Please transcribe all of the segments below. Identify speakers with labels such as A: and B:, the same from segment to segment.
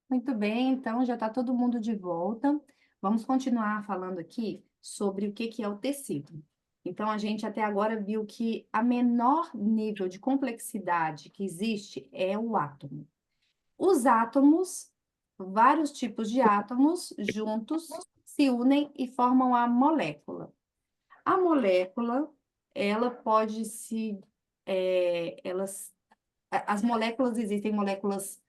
A: Muito bem, então já está todo mundo de volta. Vamos continuar falando aqui sobre o que que é o tecido. Então, a gente até agora viu que a menor nível de complexidade que existe é o átomo. Os átomos, vários tipos de átomos juntos se unem e formam a molécula. A molécula, ela pode se, as moléculas existem moléculas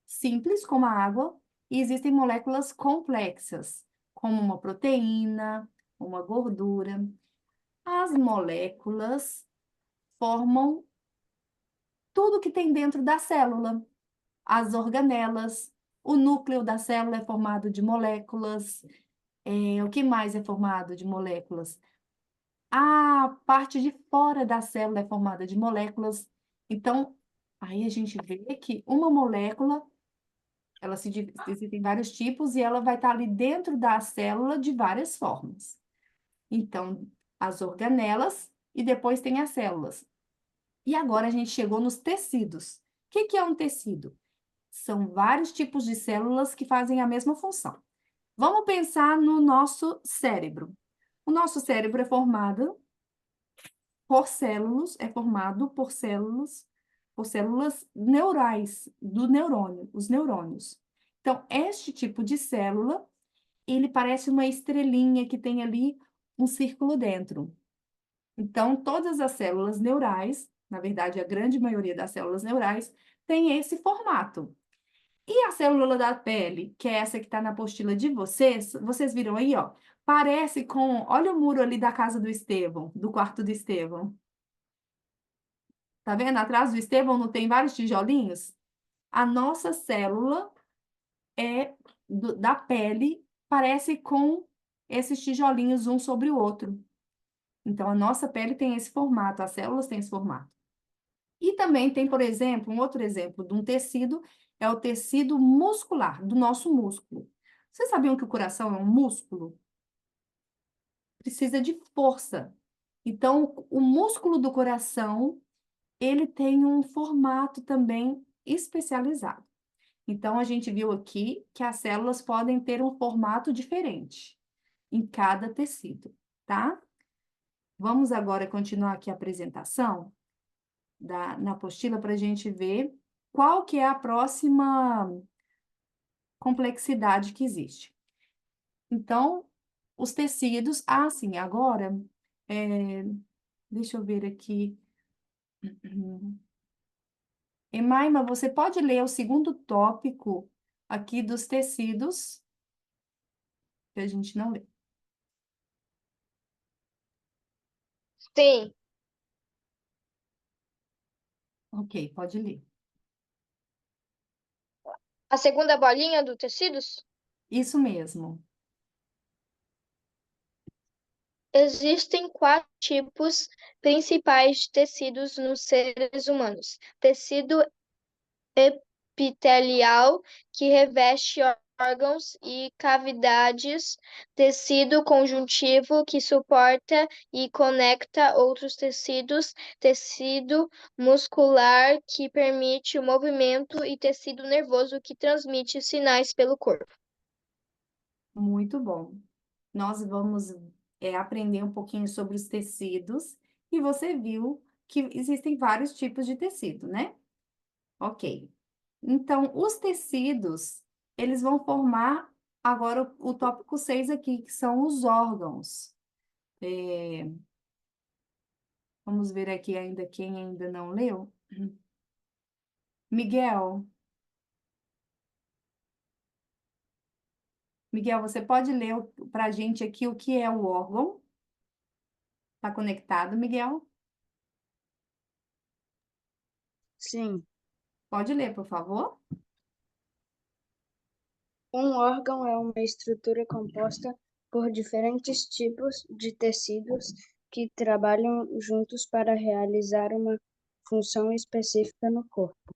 A: simples, como a água, e existem moléculas complexas, como uma proteína, uma gordura. As moléculas formam tudo que tem dentro da célula, as organelas, o núcleo da célula é formado de moléculas. O que mais é formado de moléculas? A parte de fora da célula é formada de moléculas. Então, aí a gente vê que uma molécula existem vários tipos e ela vai estar ali dentro da célula de várias formas. Então, as organelas e depois tem as células. E agora a gente chegou nos tecidos. O que que é um tecido? São vários tipos de células que fazem a mesma função. Vamos pensar no nosso cérebro. O nosso cérebro formado por células neurais do neurônio, os neurônios. Então, este tipo de célula, ele parece uma estrelinha que tem ali um círculo dentro. Então, todas as células neurais, na verdade, a grande maioria das células neurais, tem esse formato. E a célula da pele, que é essa que está na apostila de vocês, vocês viram aí, ó, parece com, olha o muro ali da casa do Estevão, do quarto do Estevão. Tá vendo? Atrás do Estevão não tem vários tijolinhos? A nossa célula da pele parece com esses tijolinhos um sobre o outro. Então, a nossa pele tem esse formato, as células têm esse formato. E também tem, por exemplo, um outro exemplo de um tecido, é o tecido muscular, do nosso músculo. Vocês sabiam que o coração é um músculo? Precisa de força. Então, o músculo do coração, ele tem um formato também especializado. Então, a gente viu aqui que as células podem ter um formato diferente em cada tecido, tá? Vamos agora continuar aqui a apresentação na apostila para a gente ver qual que é a próxima complexidade que existe. Então, os tecidos, sim, agora, é, deixa eu ver aqui. Emaima, você pode ler o segundo tópico aqui dos tecidos, que a gente não lê.
B: Sim,
A: Ok, pode ler.
B: a segunda bolinha do tecidos?
A: Isso mesmo.
B: Existem quatro tipos principais de tecidos nos seres humanos: tecido epitelial, que reveste órgãos e cavidades; tecido conjuntivo, que suporta e conecta outros tecidos; tecido muscular, que permite o movimento; e tecido nervoso, que transmite sinais pelo corpo.
A: Muito bom. Nós vamos aprender um pouquinho sobre os tecidos e você viu que existem vários tipos de tecido, né? Ok. Então, os tecidos, eles vão formar agora o tópico 6 aqui, que são os órgãos. É, vamos ver aqui ainda quem ainda não leu. Miguel, Miguel, você pode ler para a gente aqui o que é o órgão? Está conectado, Miguel?
C: Sim,
A: Pode ler, por favor.
C: um órgão é uma estrutura composta por diferentes tipos de tecidos que trabalham juntos para realizar uma função específica no corpo.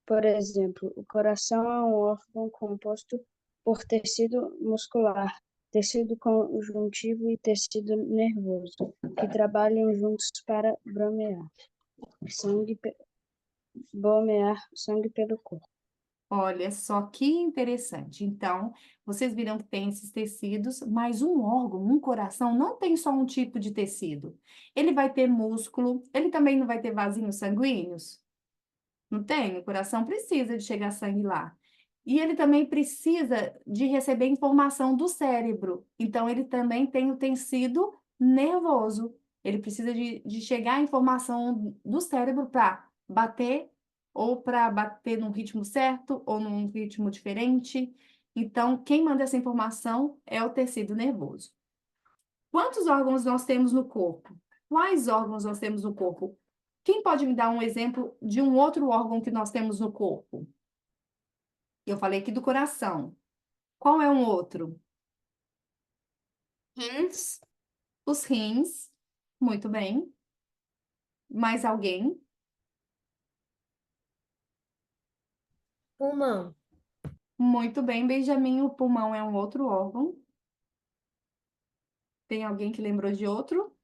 C: Por exemplo, o coração é um órgão composto por tecido muscular, tecido conjuntivo e tecido nervoso, que trabalham juntos para sangue, bombear sangue pelo corpo.
A: Olha só que interessante. Então, vocês viram que tem esses tecidos, mas um órgão, um coração, não tem só um tipo de tecido. Ele vai ter músculo, ele também não vai ter vasinhos sanguíneos? Não tem? O coração precisa de chegar sangue lá. E ele também precisa de receber informação do cérebro. Então, ele também tem o tecido nervoso. Ele precisa de chegar a informação do cérebro para bater, ou para bater num ritmo certo, ou num ritmo diferente. Então, quem manda essa informação é o tecido nervoso. Quantos órgãos nós temos no corpo? Quais órgãos nós temos no corpo? Quem pode me dar um exemplo de um outro órgão que nós temos no corpo? Eu falei aqui do coração. Qual é um outro?
D: Rins,
A: Os rins. Muito bem. Mais alguém?
D: pulmão,
A: Muito bem, Benjamin. O pulmão é um outro órgão. Tem alguém que lembrou de outro?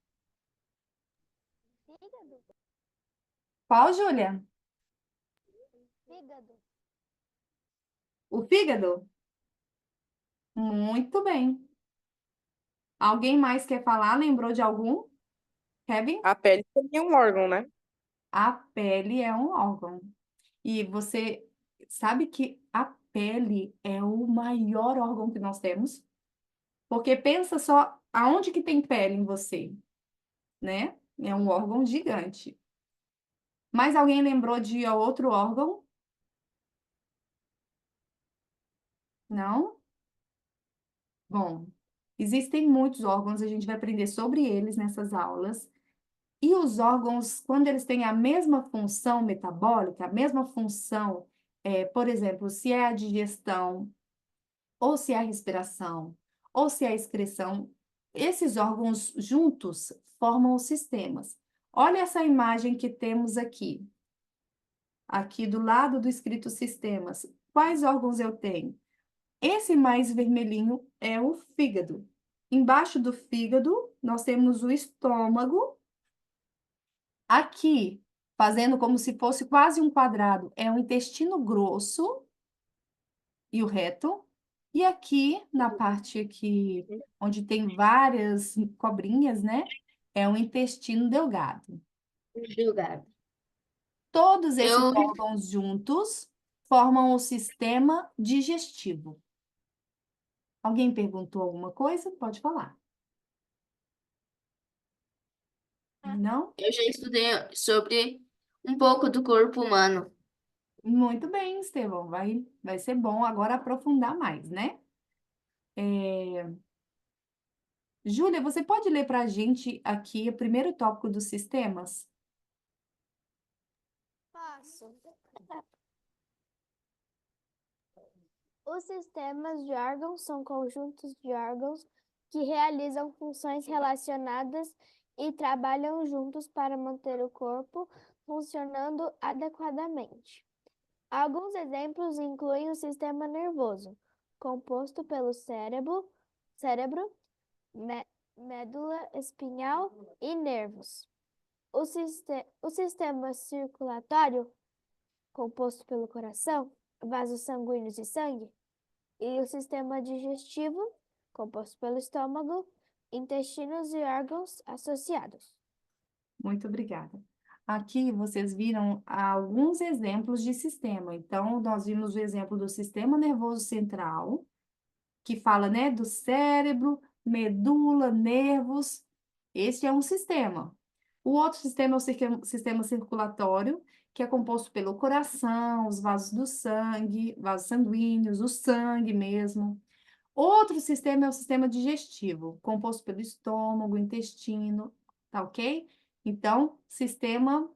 A: Qual, Júlia?
B: Fígado.
A: O fígado? Muito bem. Alguém mais quer falar? Lembrou de algum? Kevin?
E: A pele também é um órgão, né?
A: A pele é um órgão. E você sabe que a pele é o maior órgão que nós temos? Porque pensa só aonde que tem pele em você, né? É um órgão gigante. Mas alguém lembrou de outro órgão? Não? Bom, existem muitos órgãos, a gente vai aprender sobre eles nessas aulas. E os órgãos, quando eles têm a mesma função metabólica, a mesma função, por exemplo, se é a digestão, ou se é a respiração, ou se é a excreção, esses órgãos juntos formam os sistemas. Olha essa imagem que temos aqui. Aqui do lado do escrito sistemas. Quais órgãos eu tenho? Esse mais vermelhinho é o fígado. Embaixo do fígado, nós temos o estômago. Aqui, fazendo como se fosse quase um quadrado, é o intestino grosso e o reto. E aqui, na parte aqui, onde tem várias cobrinhas, né? É o intestino delgado.
D: julgado.
A: Todos esses
D: Eu,
A: órgãos juntos formam o sistema digestivo. Alguém perguntou alguma coisa? Pode falar. Não?
D: eu já estudei sobre um pouco do corpo humano.
A: Muito bem, Estevão. Vai ser bom agora aprofundar mais, né? Júlia, você pode ler para a gente aqui o primeiro tópico dos sistemas?
B: Posso. Os sistemas de órgãos são conjuntos de órgãos que realizam funções relacionadas e trabalham juntos para manter o corpo funcionando adequadamente. Alguns exemplos incluem o sistema nervoso, composto pelo cérebro, médula espinhal e nervos. O sistema circulatório, composto pelo coração, vasos sanguíneos e sangue, e o sistema digestivo, composto pelo estômago, intestinos e órgãos associados.
A: Muito obrigada. Aqui vocês viram alguns exemplos de sistema. Então, nós vimos o exemplo do sistema nervoso central, que fala, né, do cérebro, medula, nervos. Este é um sistema. O outro sistema é o sistema circulatório, que é composto pelo coração, os vasos do sangue, vasos sanguíneos, o sangue mesmo. Outro sistema é o sistema digestivo, composto pelo estômago, intestino, tá ok? Então, sistema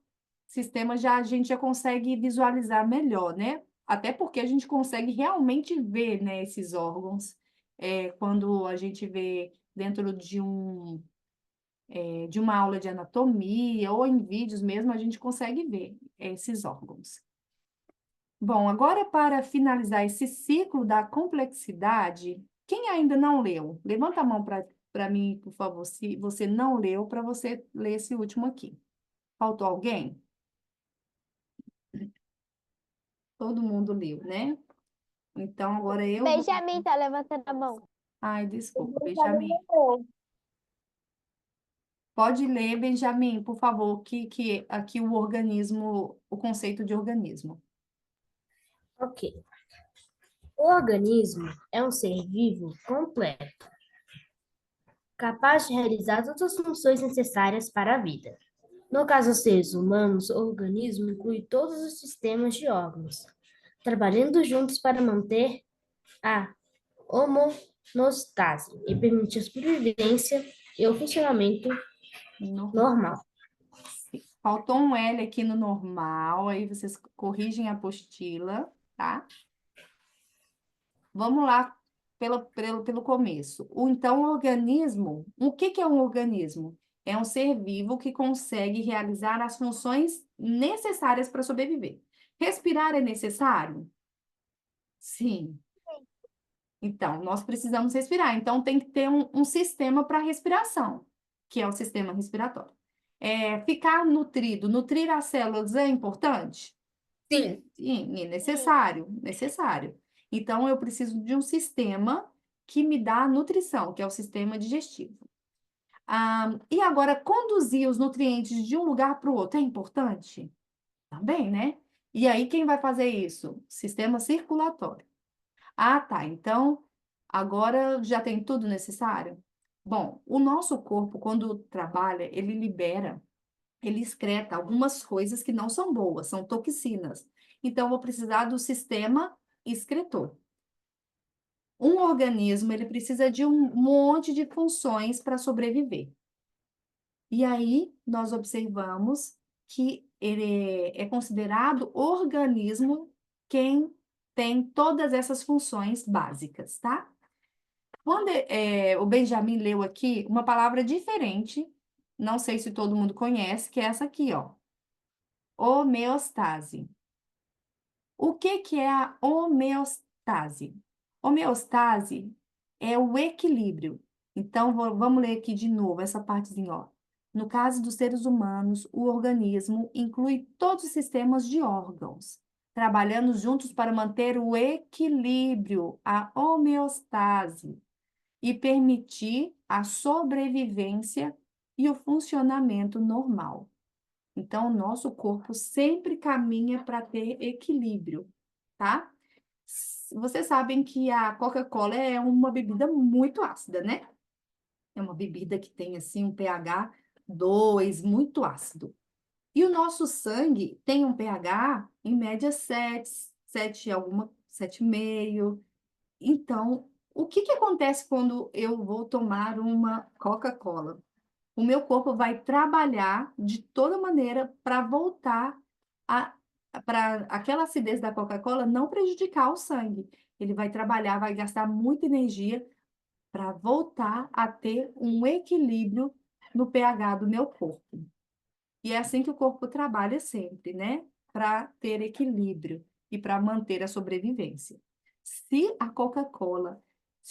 A: já a gente já consegue visualizar melhor, né? Até porque a gente consegue realmente ver, né, esses órgãos. Quando a gente vê dentro de uma aula de anatomia ou em vídeos mesmo, a gente consegue ver esses órgãos. Bom, agora para finalizar esse ciclo da complexidade, quem ainda não leu? Levanta a mão para mim, por favor, se você não leu, para você ler esse último aqui. Faltou alguém? Todo mundo leu, né? Então, agora eu vou...
B: Benjamin tá levantando a mão.
A: Ai, desculpa, Benjamin. Pode ler, Benjamin, por favor, que aqui o organismo, o conceito de organismo.
F: Ok. O organismo é um ser vivo completo, capaz de realizar todas as funções necessárias para a vida. No caso dos seres humanos, o organismo inclui todos os sistemas de órgãos, trabalhando juntos para manter a homeostase e permitir a sobrevivência e o funcionamento normal.
A: Faltou um L aqui no normal, aí vocês corrigem a apostila, tá? Vamos lá pelo começo. Então, o organismo, o que é um organismo? É um ser vivo que consegue realizar as funções necessárias para sobreviver. Respirar é necessário? Sim. Então, nós precisamos respirar. Então, tem que ter um sistema para respiração, que é o sistema respiratório. Ficar nutrido, nutrir as células é importante?
E: Sim.
A: Sim, é necessário, necessário. Então, eu preciso de um sistema que me dá nutrição, que é o sistema digestivo. E agora, conduzir os nutrientes de um lugar para o outro é importante? Também, né? E aí, quem vai fazer isso? Sistema circulatório. Ah, tá. Então, agora já tem tudo necessário? Bom, o nosso corpo, quando trabalha, ele excreta algumas coisas que não são boas, são toxinas. Então, eu vou precisar do sistema excretor. Um organismo, ele precisa de um monte de funções para sobreviver. E aí, nós observamos que ele é considerado organismo quem tem todas essas funções básicas, tá? Quando o Benjamin leu aqui uma palavra diferente, não sei se todo mundo conhece, que é essa aqui, ó. Homeostase. O que é a homeostase? Homeostase é o equilíbrio. Então, vamos ler aqui de novo essa partezinha, ó. No caso dos seres humanos, o organismo inclui todos os sistemas de órgãos, trabalhando juntos para manter o equilíbrio, a homeostase, e permitir a sobrevivência e o funcionamento normal. Então, o nosso corpo sempre caminha para ter equilíbrio, tá? Vocês sabem que a Coca-Cola é uma bebida muito ácida, né? É uma bebida que tem, assim, um pH 2, muito ácido. E o nosso sangue tem um pH, em média, 7, 7,5. Então, o que acontece quando eu vou tomar uma Coca-Cola? O meu corpo vai trabalhar de toda maneira para voltar para aquela acidez da Coca-Cola não prejudicar o sangue. Ele vai trabalhar, vai gastar muita energia para voltar a ter um equilíbrio no pH do meu corpo. E é assim que o corpo trabalha sempre, né? Para ter equilíbrio e para manter a sobrevivência. Se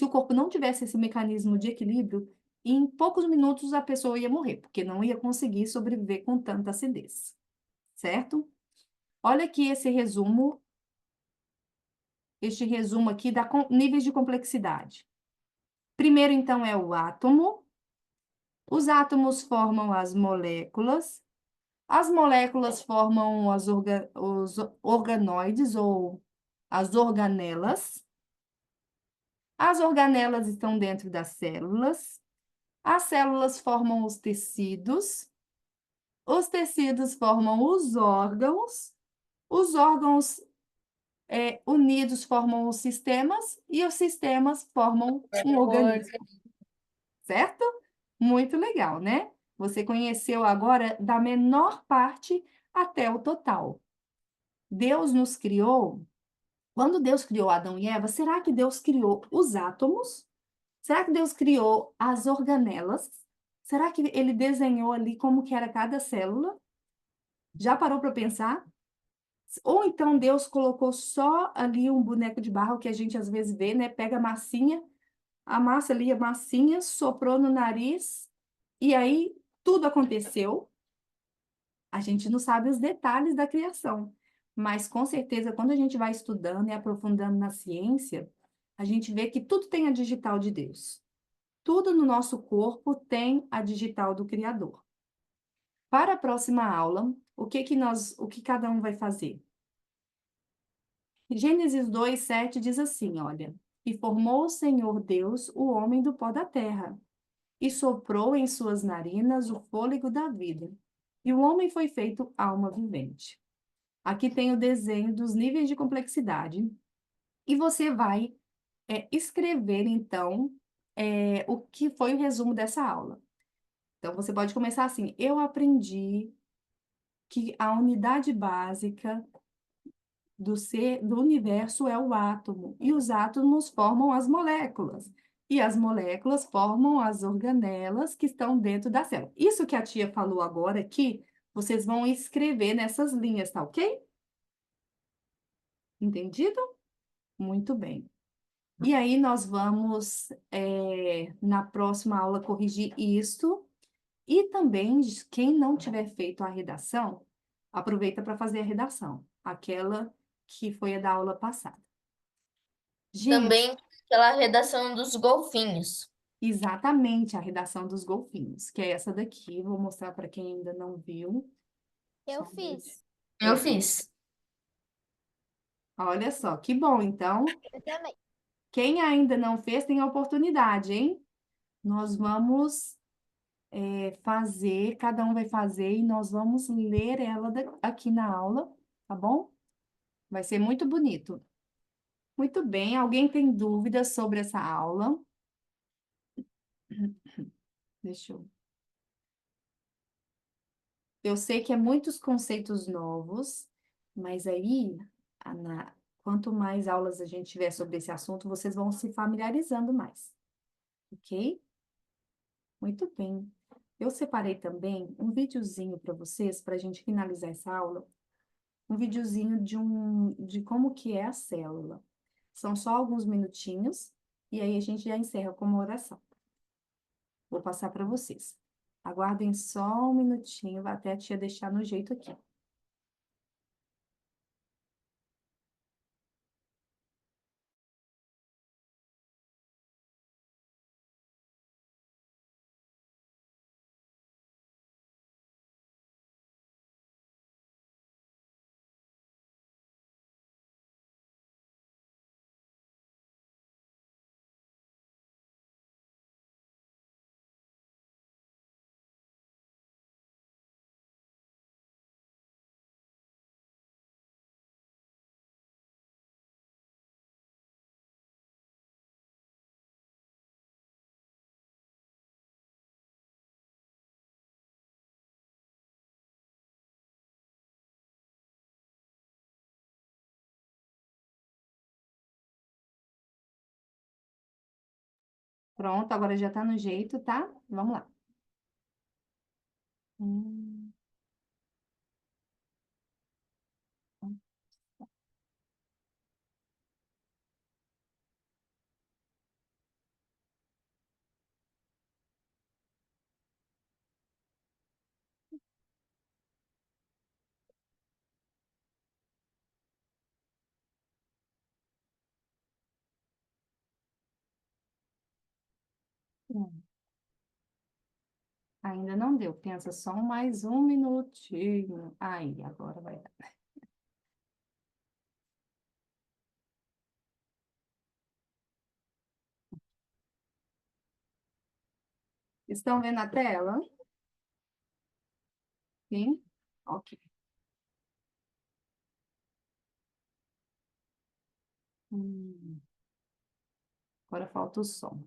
A: o corpo não tivesse esse mecanismo de equilíbrio, em poucos minutos a pessoa ia morrer, porque não ia conseguir sobreviver com tanta acidez, certo? Olha aqui este resumo aqui da níveis de complexidade. Primeiro, então, é o átomo. Os átomos formam as moléculas. As moléculas formam os organoides ou as organelas. As organelas estão dentro das células. As células formam os tecidos formam os órgãos unidos formam os sistemas e os sistemas formam um organismo, certo? Muito legal, né? Você conheceu agora da menor parte até o total. Deus nos criou. Quando Deus criou Adão e Eva, será que Deus criou os átomos? Será que Deus criou as organelas? Será que ele desenhou ali como que era cada célula? Já parou para pensar? Ou então Deus colocou só ali um boneco de barro que a gente às vezes vê, né? Pega a massinha, amassa ali a massinha, soprou no nariz e aí tudo aconteceu. A gente não sabe os detalhes da criação, Mas, com certeza, quando a gente vai estudando e aprofundando na ciência, a gente vê que tudo tem a digital de Deus. Tudo no nosso corpo tem a digital do Criador. Para a próxima aula, o que cada um vai fazer? Gênesis 2:7 diz assim, olha: E formou o Senhor Deus o homem do pó da terra, e soprou em suas narinas o fôlego da vida, e o homem foi feito alma vivente. Aqui tem o desenho dos níveis de complexidade, e você vai escrever, então, o que foi o resumo dessa aula. Então, você pode começar assim: eu aprendi que a unidade básica do universo é o átomo, e os átomos formam as moléculas, e as moléculas formam as organelas que estão dentro da célula. Isso que a tia falou agora aqui, vocês vão escrever nessas linhas, tá ok? Entendido? Muito bem. E aí nós vamos, na próxima aula, corrigir isso. E também, quem não tiver feito a redação, aproveita para fazer a redação, aquela que foi a da aula passada. Gente,
D: Também aquela redação dos golfinhos.
A: exatamente a redação dos golfinhos, que é essa daqui. Vou mostrar para quem ainda não viu.
B: Eu
A: Só um minutinho.
B: fiz.
D: Eu fiz.
A: Olha só, que bom. Então,
B: Eu também.
A: quem ainda não fez, tem a oportunidade, hein? Nós vamos fazer, cada um vai fazer e nós vamos ler ela aqui na aula, tá bom? Vai ser muito bonito. Muito bem, alguém tem dúvidas sobre essa aula? Deixa eu. Eu sei que é muitos conceitos novos, mas aí, quanto mais aulas a gente tiver sobre esse assunto, vocês vão se familiarizando mais, ok? Muito bem. Eu separei também um videozinho para vocês, para a gente finalizar essa aula, um videozinho de como que é a célula. São só alguns minutinhos, e aí a gente já encerra com uma oração. Vou passar para vocês. Aguardem só um minutinho, até a tia deixar no jeito aqui. Pronto, agora já tá no jeito, tá? Vamos lá. Hum. Hum. Ainda não deu. Pensa só mais um minutinho. Aí, agora vai dar. Estão vendo a tela? Sim? Ok. Hum. Agora falta o som.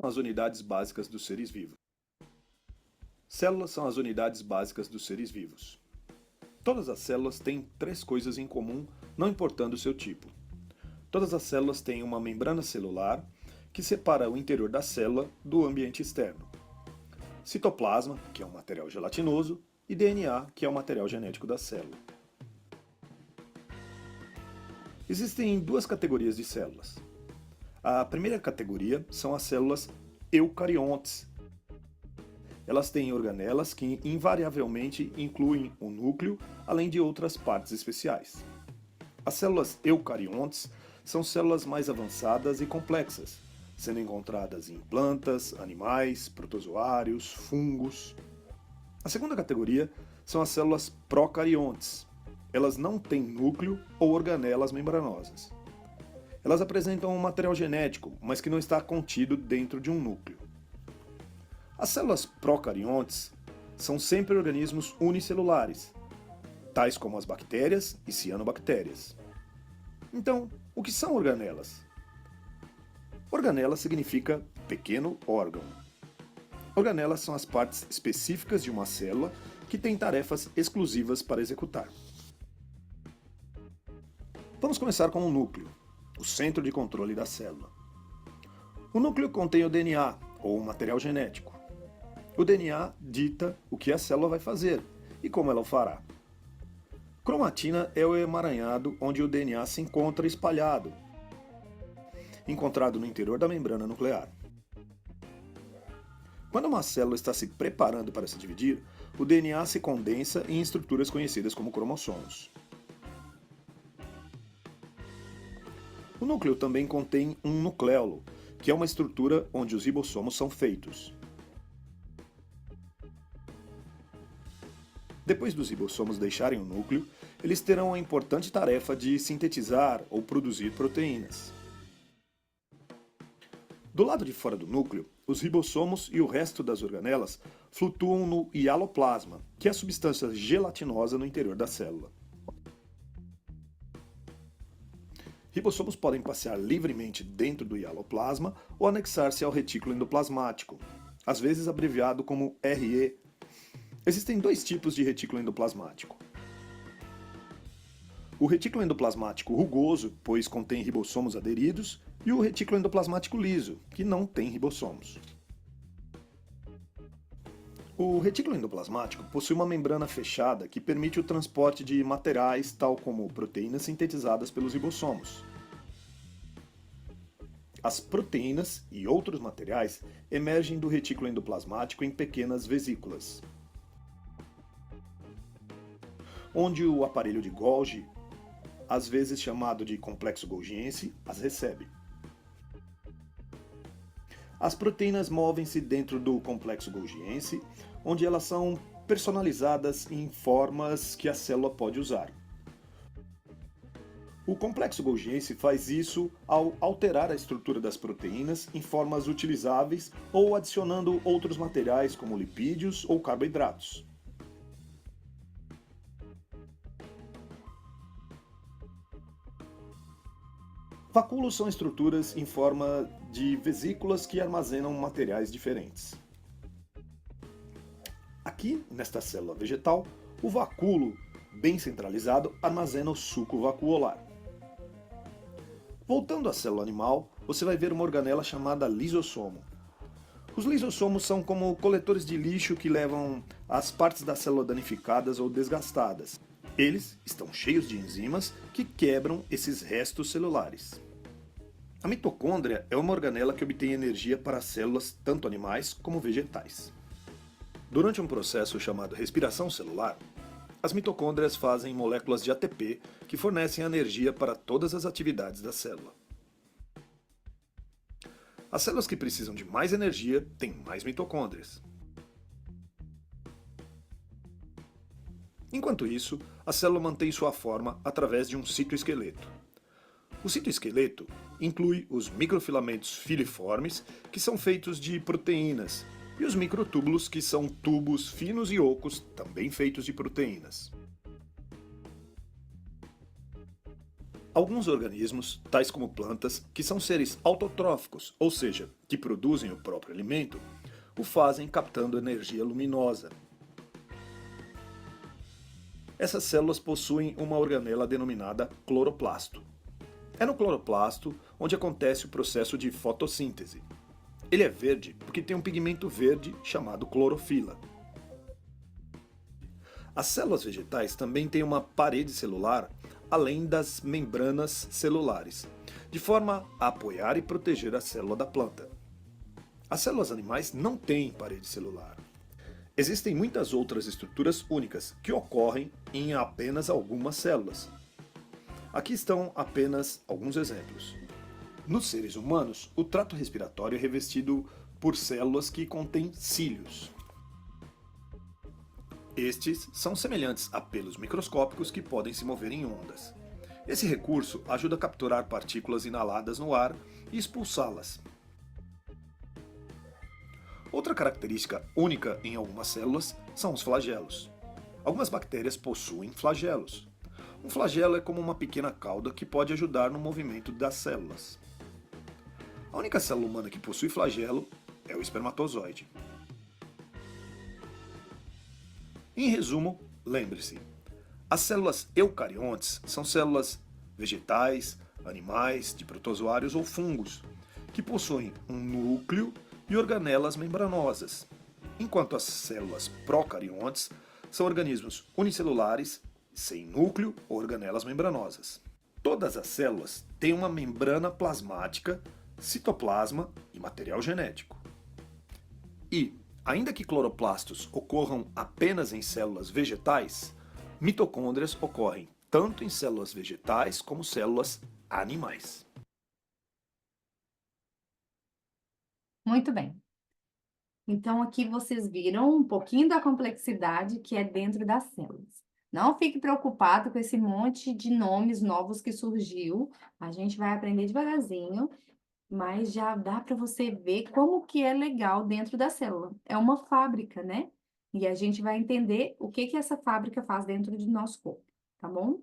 G: As unidades básicas dos seres vivos. Células são as unidades básicas dos seres vivos. Todas as células têm três coisas em comum, não importando o seu tipo. Todas as células têm uma membrana celular que separa o interior da célula do ambiente externo. citoplasma, que é um material gelatinoso, e DNA, que é o material genético da célula. Existem duas categorias de células. A primeira categoria são as células eucariontes. Elas têm organelas que invariavelmente incluem o núcleo, além de outras partes especiais. As células eucariontes são células mais avançadas e complexas, sendo encontradas em plantas, animais, protozoários, fungos. A segunda categoria são as células procariontes. Elas não têm núcleo ou organelas membranosas. Elas apresentam um material genético, mas que não está contido dentro de um núcleo. As células procariontes são sempre organismos unicelulares, tais como as bactérias e cianobactérias. Então, o que são organelas? Organela significa pequeno órgão. Organelas são as partes específicas de uma célula que têm tarefas exclusivas para executar. Vamos começar com o núcleo, o centro de controle da célula. O núcleo contém o DNA, ou o material genético. O DNA dita o que a célula vai fazer e como ela o fará. Cromatina é o emaranhado onde o DNA se encontra espalhado, encontrado no interior da membrana nuclear. Quando uma célula está se preparando para se dividir, o DNA se condensa em estruturas conhecidas como cromossomos. O núcleo também contém um nucleolo, que é uma estrutura onde os ribossomos são feitos. Depois dos ribossomos deixarem o núcleo, eles terão a importante tarefa de sintetizar ou produzir proteínas. Do lado de fora do núcleo, os ribossomos e o resto das organelas flutuam no hialoplasma, que é a substância gelatinosa no interior da célula. Ribossomos podem passear livremente dentro do hialoplasma ou anexar-se ao retículo endoplasmático, às vezes abreviado como RE. Existem dois tipos de retículo endoplasmático. O retículo endoplasmático rugoso, pois contém ribossomos aderidos, e o retículo endoplasmático liso, que não tem ribossomos. O retículo endoplasmático possui uma membrana fechada que permite o transporte de materiais, tal como proteínas sintetizadas pelos ribossomos. As proteínas e outros materiais emergem do retículo endoplasmático em pequenas vesículas, onde o aparelho de Golgi, às vezes chamado de complexo golgiense, as recebe. As proteínas movem-se dentro do complexo golgiense, onde elas são personalizadas em formas que a célula pode usar. O complexo golgiense faz isso ao alterar a estrutura das proteínas em formas utilizáveis ou adicionando outros materiais como lipídios ou carboidratos. Vacúolos são estruturas em forma de vesículas que armazenam materiais diferentes. Aqui, nesta célula vegetal, o vacúolo, bem centralizado, armazena o suco vacuolar. Voltando à célula animal, você vai ver uma organela chamada lisossomo. Os lisossomos são como coletores de lixo que levam as partes da célula danificadas ou desgastadas. Eles estão cheios de enzimas que quebram esses restos celulares. A mitocôndria é uma organela que obtém energia para células tanto animais como vegetais. Durante um processo chamado respiração celular, as mitocôndrias fazem moléculas de ATP que fornecem energia para todas as atividades da célula. As células que precisam de mais energia têm mais mitocôndrias. Enquanto isso, a célula mantém sua forma através de um citoesqueleto. O citoesqueleto inclui os microfilamentos filiformes, que são feitos de proteínas, e os microtúbulos, que são tubos finos e ocos, também feitos de proteínas. Alguns organismos, tais como plantas, que são seres autotróficos, ou seja, que produzem o próprio alimento, o fazem captando energia luminosa. Essas células possuem uma organela denominada cloroplasto. É no cloroplasto onde acontece o processo de fotossíntese. Ele é verde porque tem um pigmento verde chamado clorofila. As células vegetais também têm uma parede celular além das membranas celulares, de forma a apoiar e proteger a célula da planta. As células animais não têm parede celular. Existem muitas outras estruturas únicas que ocorrem em apenas algumas células. Aqui estão apenas alguns exemplos. Nos seres humanos, o trato respiratório é revestido por células que contêm cílios. Estes são semelhantes a pelos microscópicos que podem se mover em ondas. Esse recurso ajuda a capturar partículas inaladas no ar e expulsá-las. Outra característica única em algumas células são os flagelos. Algumas bactérias possuem flagelos. Um flagelo é como uma pequena cauda que pode ajudar no movimento das células. A única célula humana que possui flagelo é o espermatozoide. Em resumo, lembre-se, as células eucariontes são células vegetais, animais, de protozoários ou fungos, que possuem um núcleo e organelas membranosas, enquanto as células procariontes são organismos unicelulares, sem núcleo ou organelas membranosas. Todas as células têm uma membrana plasmática, citoplasma e material genético. E, ainda que cloroplastos ocorram apenas em células vegetais, mitocôndrias ocorrem tanto em células vegetais como células animais.
A: Muito bem. Então, aqui vocês viram um pouquinho da complexidade que é dentro das células. Não fique preocupado com esse monte de nomes novos que surgiu. A gente vai aprender devagarzinho, mas já dá para você ver como que é legal dentro da célula. É uma fábrica, né? E a gente vai entender o que que essa fábrica faz dentro do nosso corpo, tá bom?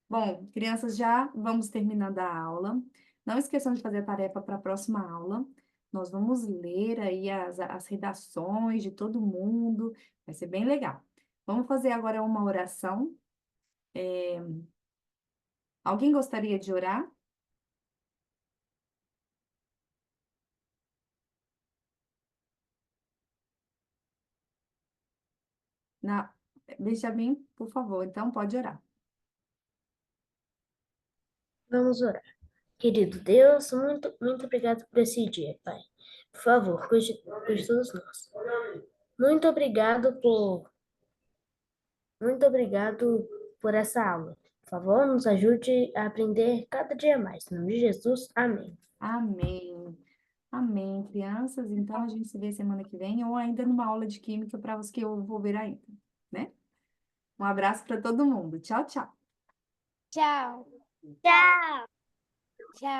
A: Bom, crianças, já vamos terminando a aula. Não esqueçam de fazer a tarefa para a próxima aula. Nós vamos ler aí as redações de todo mundo. Vai ser bem legal. Vamos fazer agora uma oração. Alguém gostaria de orar? Na... Benjamin, por favor, então pode orar.
F: Vamos orar. Querido Deus, muito obrigado por esse dia, Pai. Por favor, cuide de todos nós. Muito obrigado por essa aula. Por favor, nos ajude a aprender cada dia mais. Em nome de Jesus, amém.
A: Amém. Amém, crianças. Então, a gente se vê semana que vem ou ainda numa aula de química para os que eu vou ver ainda, né? Um abraço para todo mundo. Tchau, tchau.
B: Tchau. Tchau. Tchau.